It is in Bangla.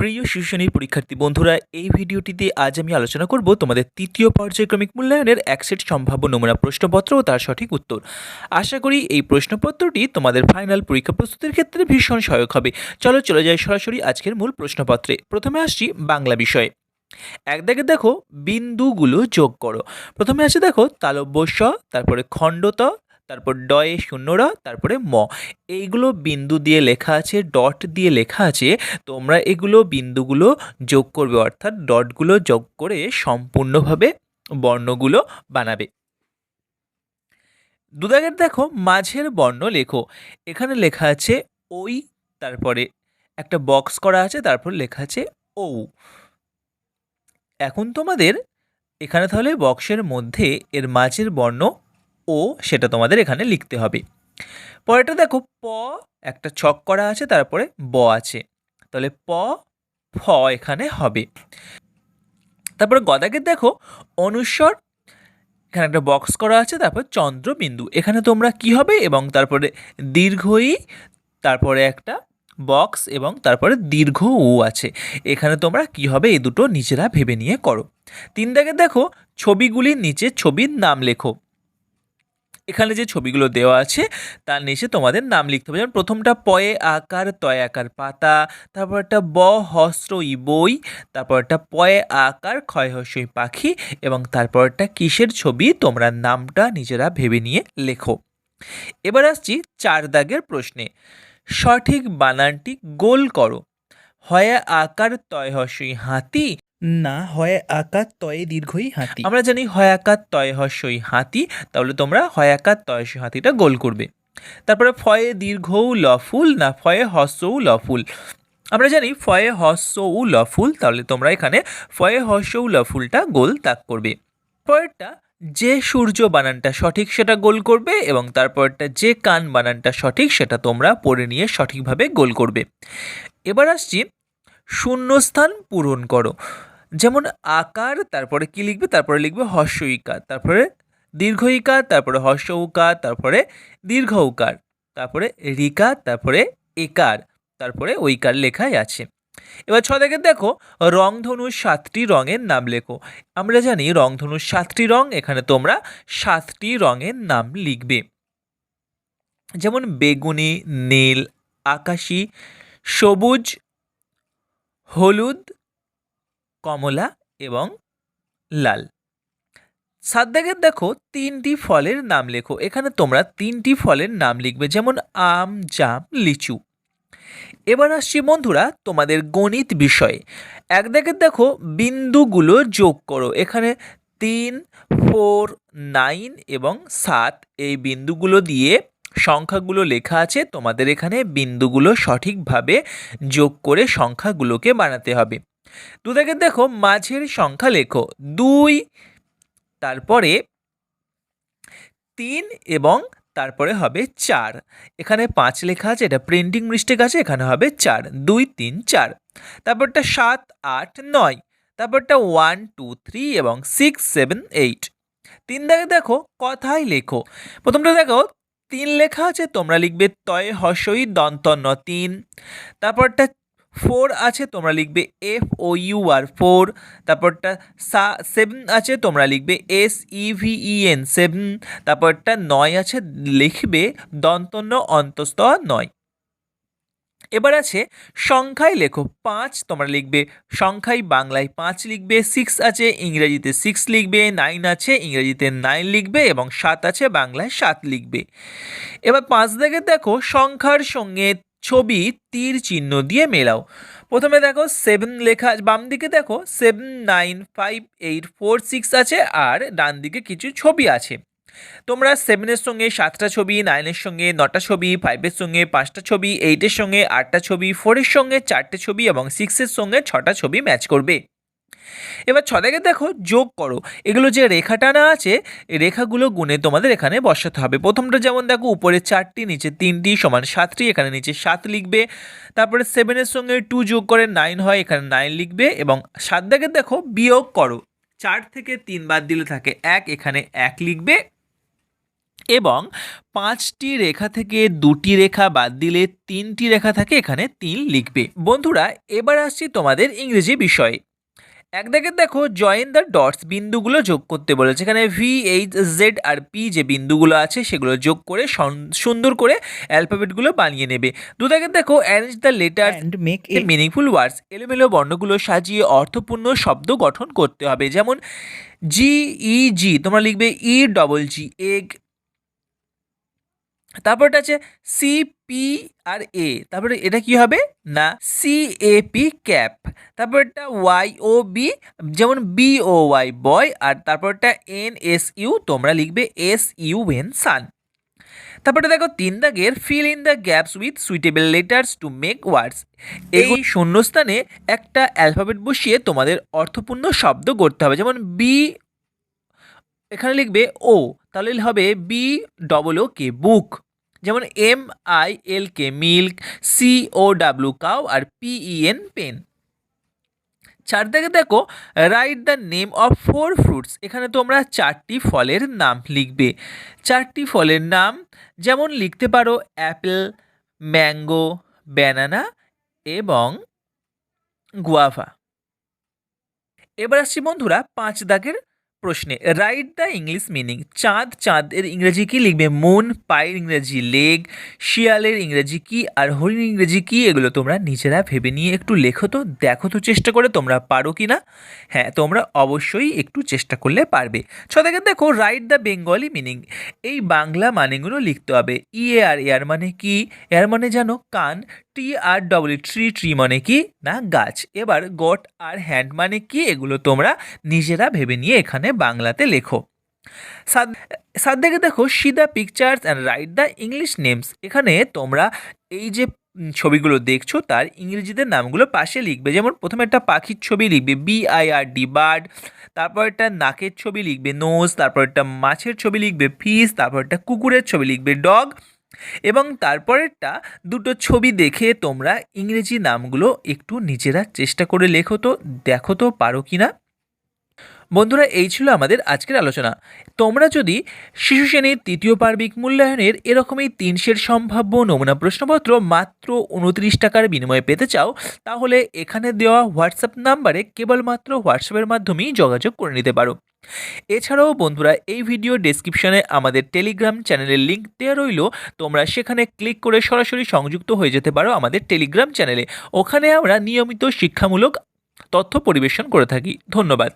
প্রিয় শীর্ষ শ্রেণীর পরীক্ষার্থী বন্ধুরা, এই ভিডিওটিতে আজ আমি আলোচনা করব তোমাদের তৃতীয় পর্যায়ক্রমিক মূল্যায়নের এক সেট সম্ভাব্য নমুনা প্রশ্নপত্র ও তার সঠিক উত্তর। আশা করি এই প্রশ্নপত্রটি তোমাদের ফাইনাল পরীক্ষা প্রস্তুতির ক্ষেত্রে ভীষণ সহায়ক হবে। চলে যাই সরাসরি আজকের মূল প্রশ্নপত্রে। প্রথমে আসছি বাংলা বিষয়ে। এক দাগে দেখো বিন্দুগুলো যোগ করো। প্রথমে আছে দেখো তালব্য স, তারপরে খণ্ডত, তারপর ডয়ে শূন্য র, তারপরে ম। এইগুলো বিন্দু দিয়ে লেখা আছে, ডট দিয়ে লেখা আছে। তোমরা এগুলো বিন্দুগুলো যোগ করবে, অর্থাৎ ডটগুলো যোগ করে সম্পূর্ণভাবে বর্ণগুলো বানাবে। দুদাগের দেখো মাঝের বর্ণ লেখো। এখানে লেখা আছে ওই, তারপরে একটা বক্স করা আছে, তারপর লেখা আছে ও। এখন তোমাদের এখানে তাহলে বক্সের মধ্যে এর মাঝের বর্ণ ও, সেটা তোমাদের এখানে লিখতে হবে। পরেরটা দেখো প, একটা ছক করা আছে, তারপরে ব আছে, তাহলে প ফ এখানে হবে। তারপরে গদাকে দেখো অনুস্বর, এখানে একটা বক্স করা আছে, তারপর চন্দ্রবিন্দু। এখানে তোমরা কি হবে এবং তারপরে দীর্ঘই, তারপরে একটা বক্স এবং তারপরে দীর্ঘ ও আছে। এখানে তোমরা কি হবে এই দুটো নিজেরা ভেবে নিয়ে করো। তিন দাগে দেখো ছবিগুলির নিচে ছবির নাম লেখো। এখানে যে ছবিগুলো দেওয়া আছে তার নিচে তোমাদের নাম লিখতে হবে। যেমন প্রথমটা পয়ে আকার, তয় আকার পাতা, তারপর একটা ব হস্রই বই, তারপর একটা পয়ে আকার ক্ষয় হস্রই পাখি, এবং তারপর একটা কিসের ছবি তোমরা নামটা নিজেরা ভেবে নিয়ে লেখো। এবার আসছি চার দাগের প্রশ্নে। সঠিক বানানটি গোল করো। হয় আকার তয় হস্রই হাতি, না হয় আকার তয়ে দীর্ঘই হাতি। আমরা জানি হয় আকার তয় হস্রই হাতি, তাহলে তোমরা হয় আকার তয় হস্রই হাতিটা গোল করবে। তারপরে ফয়ে দীর্ঘ লফুল, না ফয়ে হস্র লফুল। আমরা জানি ফয়ে হস্র লফুল, তাহলে তোমরা এখানে ফয়ে হস্র লফুলটা গোল দাগ করবে। পরেরটা যে সূর্য বানানটা সঠিক সেটা গোল করবে, এবং তারপরটা যে কান বানানটা সঠিক সেটা তোমরা পড়ে নিয়ে সঠিকভাবে গোল করবে। এবার আসছি শূন্যস্থান পূরণ করো। যেমন আকার, তারপরে কি লিখবে, তারপরে লিখবে হস্র ইকার, তারপরে দীর্ঘ ইকার, তারপরে হস্র উকার, তারপরে দীর্ঘ উকার, তারপরে রিকার, তারপরে একার, তারপরে ঐকার লেখাই আছে। এবার ছ থেকে দেখো রংধনুর 7টি রঙের নাম লেখো। আমরা জানি রংধনুর 7টি রং, এখানে তোমরা 7টি রঙের নাম লিখবে। যেমন বেগুনি, নীল, আকাশী, সবুজ, হলুদ, কমলা এবং লাল। 7 দাগের দেখো 3টি ফলের নাম লেখো। এখানে তোমরা 3টি ফলের নাম লিখবে, যেমন আম, জাম, লিচু। এবার আসছি বন্ধুরা তোমাদের গণিত বিষয়ে। এক দাগের দেখো বিন্দুগুলো যোগ করো। এখানে 3, 4, 9 এবং 7 এই বিন্দুগুলো দিয়ে সংখ্যাগুলো লেখা আছে। তোমাদের এখানে বিন্দুগুলো সঠিকভাবে যোগ করে সংখ্যাগুলোকে বানাতে হবে। দু দাগের দেখো মাঝের সংখ্যা লেখো 2, তারপরে 3 এবং তারপরে হবে 4। এখানে 5 লেখা আছে, এটা প্রিন্টিং মিস্টেক আছে, এখানে হবে 4, 2, 3, 4। তারপরটা 7, 8, 9, তারপরটা 1, 2, 3 এবং 6, 7, 8। 3 দাগে দেখো কথায় লেখো। প্রথমটা দেখো 3 লেখা আছে, তোমরা লিখবে তয় হস্রই দন্ত ন 3। তারপরটা 4 আছে, তোমরা লিখবে FOUR 4। তারপরটা 7 আছে, তোমরা লিখবে SEVEN 7। তারপরটা 9 আছে, লিখবে দন্তন্য অন্তস্থ 9। এবার আছে সংখ্যায় লেখো। 5 তোমরা লিখবে সংখ্যায় বাংলায় 5 লিখবে, 6 আছে ইংরেজিতে 6 লিখবে, 9 আছে ইংরেজিতে 9 লিখবে এবং 7 আছে বাংলায় 7 লিখবে। এবার 5 দাগে দেখো সংখ্যার সঙ্গে ছবি তীর চিহ্ন দিয়ে মেলাও। প্রথমে দেখো 7 লেখা, বাম দিকে দেখো 7, 9, 5, 8, 4, 6 আছে, আর ডান দিকে কিছু ছবি আছে। তোমরা 7-এর সঙ্গে 7টা ছবি, 9-এর সঙ্গে 9টা ছবি, 5-এর সঙ্গে 5টা ছবি, 8-এর সঙ্গে 8টা ছবি, 4-এর সঙ্গে 4টে ছবি এবং 6-এর সঙ্গে 6টা ছবি ম্যাচ করবে। এবার 6 থেকে দেখো যোগ করো। এগুলো যে রেখা টানা আছে, এই রেখাগুলো গুণে তোমাদের এখানে বসাতে হবে। প্রথমটা যেমন দেখো উপরে 4টি, নিচে 3টি সমান 7টি, এখানে নিচে 7 লিখবে। তারপরে 7-এর সঙ্গে 2 যোগ করে 9 হয়, এখানে 9 লিখবে এবং 7 দাগে দেখো বিয়োগ করো। 4 থেকে 3 বাদ দিলে থাকে 1, এখানে 1 লিখবে। এবং 5টি রেখা থেকে 2টি রেখা বাদ দিলে 3টি রেখা থাকে, এখানে 3 লিখবে। বন্ধুরা এবার আসছি তোমাদের ইংরেজি বিষয়ে। এক দাগে দেখো জয়েন দ্য ডটস, বিন্দুগুলো যোগ করতে বলেছে। এখানে ভি, এইচ, জেড আর পি যে বিন্দুগুলো আছে সেগুলো যোগ করে সুন্দর করে অ্যালফাবেটগুলো বানিয়ে নেবে। দু দাগে দেখো arrange the letters and make A a meaningful ওয়ার্ডস, এলোমেলো বর্ণগুলো সাজিয়ে অর্থপূর্ণ শব্দ গঠন করতে হবে। যেমন জি ই জি তোমরা লিখবে ই ডবল জি এগ। তারপরটা আছে সি পি আর এ, তারপরে এটা কি হবে না সি এ পি ক্যাপ। তারপরটা ওয়াই ও বি, যেমন বি ও ওয়াই বয়। আর তারপরটা এন এস ইউ তোমরা লিখবে এস ইউ এন সান। তারপরে দেখো 3 দাগের fill in the gaps with suitable letters to make words, এই শূন্যস্থানে একটা অ্যালফাবেট বসিয়ে তোমাদের অর্থপূর্ণ শব্দ করতে হবে। যেমন বি, এখানে লিখবে ও, তাহলে হবে B double O K book. যেমন M I L K milk, C O W cow আর পি ই এন পেন। 4 দাগে দেখো write the name of 4 fruits, এখানে তোমরা 4টি ফলের নাম লিখবে। 4টি ফলের নাম যেমন লিখতে পারো অ্যাপেল, ম্যাঙ্গো, ব্যানানা এবং গুয়াভা। এবার আসছি বন্ধুরা 5 দাগের প্রশ্নে। রাইট দ্য ইংলিশ মিনিং, চাঁদ, চাঁদের ইংরেজি কি লিখবে মুন, পায়ের ইংরেজি লেগ, শিয়ালের ইংরেজি কি আর হরিণ ইংরেজি কি, এগুলো তোমরা নিজেরা ভেবে নিয়ে একটু লেখো তো, দেখো তো চেষ্টা করে তোমরা পারো কি না। হ্যাঁ, তোমরা অবশ্যই একটু চেষ্টা করলে পারবে। 6 দাগে দেখো রাইট দ্য বেঙ্গলি মিনিং, এই বাংলা মানেগুলো লিখতে হবে। এয়ার, এয়ার মানে কি, এয়ার মানে জানো কান। টি আর ডব্লিউ ট্রি, ট্রি মানে কি না গাছ। এবার গট আর হ্যান্ড মানে কি, এগুলো তোমরা নিজেরা ভেবে নিয়ে এখানে বাংলাতে লেখো। সাত দিকে দেখো C the pictures and write the English names, এখানে তোমরা এই যে ছবিগুলো দেখছো তার ইংরেজিতে নামগুলো পাশে লিখবে। যেমন প্রথমে একটা পাখির ছবি লিখবে BIRD বার্ড, তারপর একটা নাকের ছবি লিখবে নোজ, তারপর একটা মাছের ছবি লিখবে ফিশ, তারপর একটা কুকুরের ছবি লিখবে ডগ, এবং তারপরেরটা দুটো ছবি দেখে তোমরা ইংরেজি নামগুলো একটু নিজেরা চেষ্টা করে লেখো তো, দেখো তো পারো কি না। বন্ধুরা এই ছিল আমাদের আজকের আলোচনা। তোমরা যদি শিশু শ্রেণীর 3য় পার্বিক মূল্যায়নের এরকমই 3 সেট সম্ভাব্য নমুনা প্রশ্নপত্র মাত্র 29 টাকার বিনিময়ে পেতে চাও, তাহলে এখানে দেওয়া হোয়াটসঅ্যাপ নাম্বারে কেবলমাত্র হোয়াটসঅ্যাপের মাধ্যমেই যোগাযোগ করে নিতে পারো। এছাড়াও বন্ধুরা এই ভিডিও ডেসক্রিপশনে আমাদের টেলিগ্রাম চ্যানেলের লিঙ্ক দেওয়া রইল, তোমরা সেখানে ক্লিক করে সরাসরি সংযুক্ত হয়ে যেতে পারো আমাদের টেলিগ্রাম চ্যানেলে। ওখানে আমরা নিয়মিত শিক্ষামূলক তথ্য পরিবেশন করে থাকি। ধন্যবাদ।